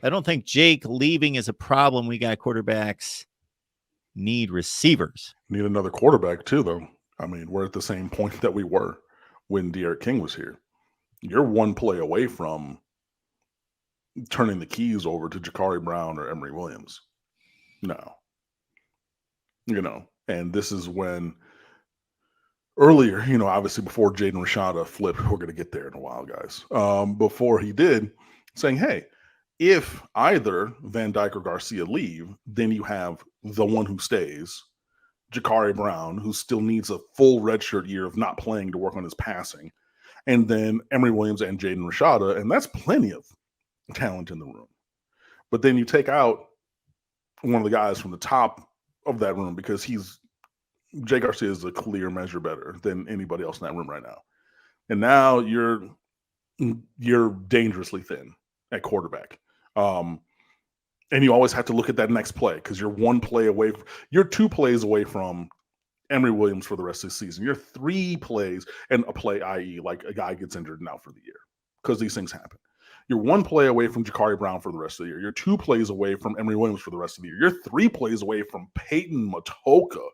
I don't think Jake leaving is a problem. We got quarterbacks, need receivers. Need another quarterback too, though. I mean, we're at the same point that we were when De'Aaron King was here. You're one play away from turning the keys over to Jakari Brown or Emory Williams. No. And this is when earlier, obviously before Jaden Rashada flipped, we're going to get there in a while, guys. Before he did, saying, hey, if either Van Dyke or Garcia leave, then you have the one who stays, Jakari Brown, who still needs a full redshirt year of not playing to work on his passing, and then Emory Williams and Jaden Rashada, and that's plenty of talent in the room. But then you take out one of the guys from the top of that room because Jake Garcia is a clear measure better than anybody else in that room right now. And now you're dangerously thin at quarterback. And you always have to look at that next play because you're one play away. You're 2 plays away from Emory Williams for the rest of the season. You're 3 plays and a play, i.e. like a guy gets injured and out for the year because these things happen. You're 1 play away from Jakari Brown for the rest of the year. You're 2 plays away from Emory Williams for the rest of the year. You're 3 plays away from Peyton Matoka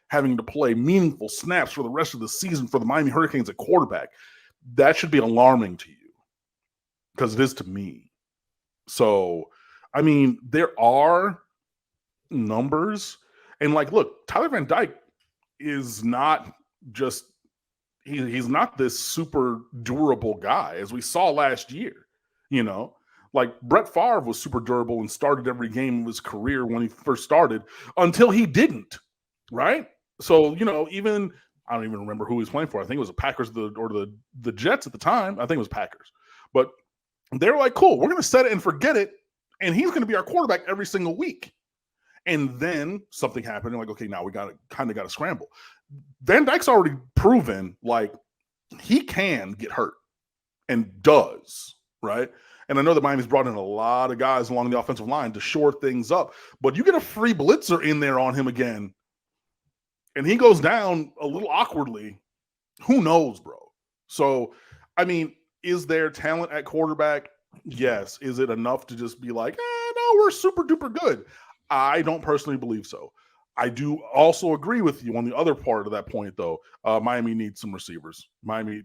having to play meaningful snaps for the rest of the season for the Miami Hurricanes at quarterback. That should be alarming to you because it is to me. So, I mean, there are numbers. And, look, Tyler Van Dyke is not just he's not this super durable guy, as we saw last year. Brett Favre was super durable and started every game of his career when he first started until he didn't, right? So, even I don't even remember who he was playing for. I think it was the Packers or the Jets at the time. I think it was Packers. But they were like, cool, we're going to set it and forget it, and he's going to be our quarterback every single week. And then something happened, and okay, now we got to scramble. Van Dyke's already proven, he can get hurt and does, right? And I know that Miami's brought in a lot of guys along the offensive line to shore things up, but you get a free blitzer in there on him again, and he goes down a little awkwardly. Who knows, bro? So, I mean, is there talent at quarterback? Yes. Is it enough to just be like, no, we're super duper good? I don't personally believe so. I do also agree with you on the other part of that point, though. Miami needs some receivers. If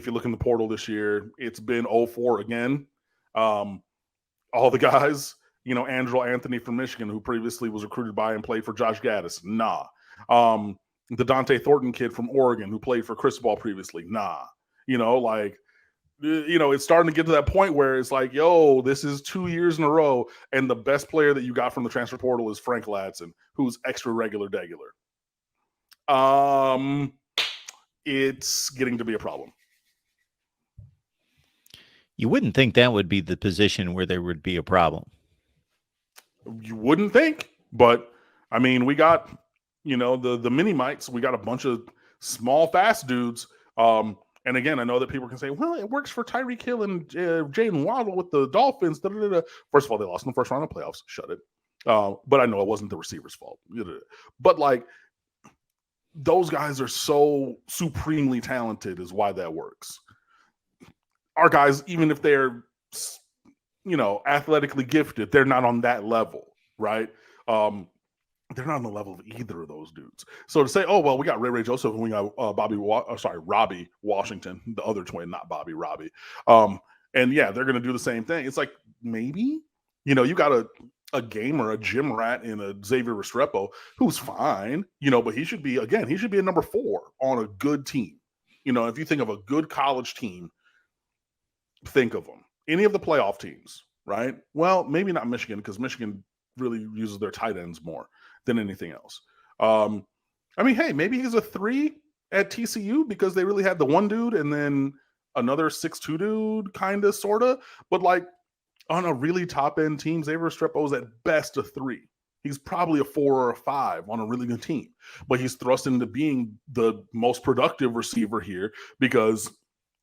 you look in the portal this year, it's been 0-4 again. All the guys, Andrew Anthony from Michigan, who previously was recruited by and played for Josh Gaddis, nah. The Dante Thornton kid from Oregon who played for Cristobal previously, nah. It's starting to get to that point where it's like, yo, this is 2 years in a row, and the best player that you got from the transfer portal is Frank Ladson, who's extra regular. It's getting to be a problem. You wouldn't think that would be the position where there would be a problem. You wouldn't think, but I mean, we got, the mini mites. We got a bunch of small, fast dudes. And again, I know that people can say, well, it works for Tyreek Hill and Jayden Waddle with the Dolphins. Da, da, da, da. First of all, they lost in the first round of playoffs. Shut it. But I know it wasn't the receiver's fault. But those guys are so supremely talented is why that works. Our guys, even if they're, athletically gifted, they're not on that level, right? They're not on the level of either of those dudes. So to say, oh, well, we got Ray Joseph and we got Robbie Washington, the other twin, not Bobby, Robbie. And yeah, they're going to do the same thing. It's like, maybe, you got a gamer, a gym rat in a Xavier Restrepo who's fine, but he should be a number 4 on a good team. If you think of a good college team, think of them. Any of the playoff teams, right? Well, maybe not Michigan, because Michigan really uses their tight ends more than anything else. Hey, maybe he's a 3 at TCU because they really had the one dude and then another 6'2" dude, kind of, sort of. But on a really top-end team, Xavier Restrepo is at best a 3. He's probably a 4 or a 5 on a really good team. But he's thrust into being the most productive receiver here because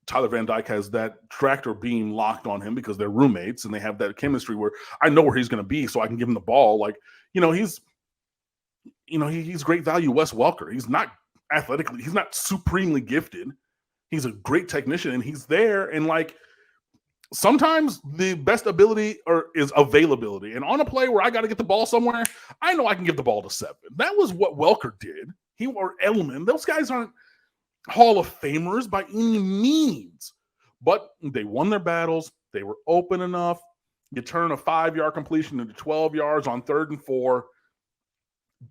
Tyler Van Dyke has that tractor beam locked on him because they're roommates and they have that chemistry where I know where he's going to be, so I can give him the ball. He's great value. Wes Welker. He's not athletically, he's not supremely gifted. He's a great technician and he's there. And sometimes the best ability is availability. And on a play where I got to get the ball somewhere, I know I can give the ball to 7. That was what Welker did. Or Edelman. Those guys aren't Hall of Famers by any means, but they won their battles. They were open enough. You turn a 5-yard completion into 12 yards on 3rd and 4.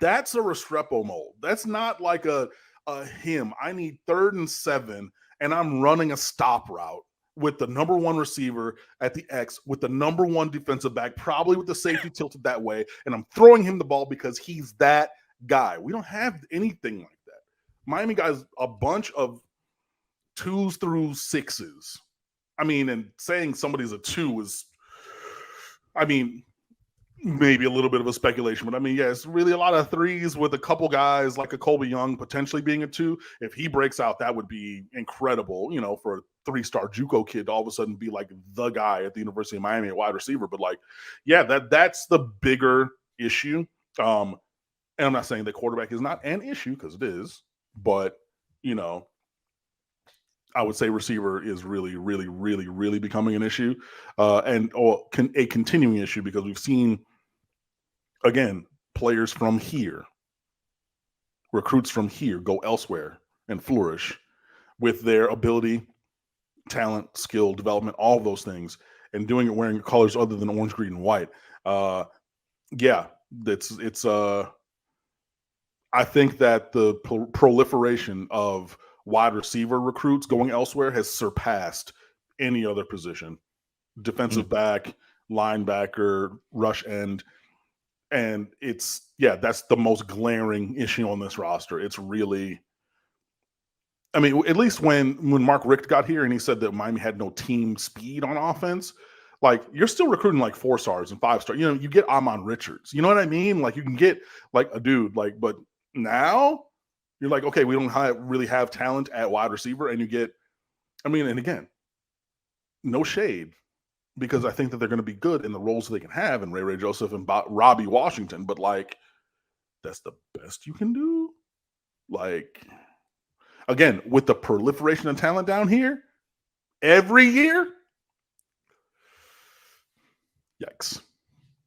That's a Restrepo mold. That's not like a him. I need 3rd and 7, and I'm running a stop route with the number 1 receiver at the X, with the number 1 defensive back, probably with the safety tilted that way, and I'm throwing him the ball because he's that guy. We don't have anything like that. Miami guys, a bunch of 2s through 6s. I mean, and saying somebody's a 2 is, I mean, maybe a little bit of a speculation, but I mean, yeah, it's really a lot of 3s with a couple guys like a Colby Young potentially being a 2. If he breaks out, that would be incredible, you know, for a 3-star JUCO kid to all of a sudden be like the guy at the University of Miami, a wide receiver. But like, yeah, that's the bigger issue. And I'm not saying that quarterback is not an issue, because it is, but you know, I would say receiver is really, really, really, really becoming an issue, and a continuing issue, because we've seen, again, players from here, recruits from here go elsewhere and flourish with their ability, talent, skill, development, all of those things, and doing it wearing colors other than orange, green, and white. Yeah, it's I think that the proliferation of wide receiver recruits going elsewhere has surpassed any other position. Defensive back, linebacker, rush end. And that's the most glaring issue on this roster. It's really, I mean, at least when Mark Richt got here and he said that Miami had no team speed on offense, like, you're still recruiting like 4-stars and 5-star. You know, you get Amon Richards. You know what I mean? Like, you can get like a dude, like, but now you're like, okay, we don't really have talent at wide receiver, and you get, I mean, and again, no shade, because I think that they're going to be good in the roles they can have in Ray Joseph and Robbie Washington, but like, that's the best you can do. Like, again, with the proliferation of talent down here every year, yikes.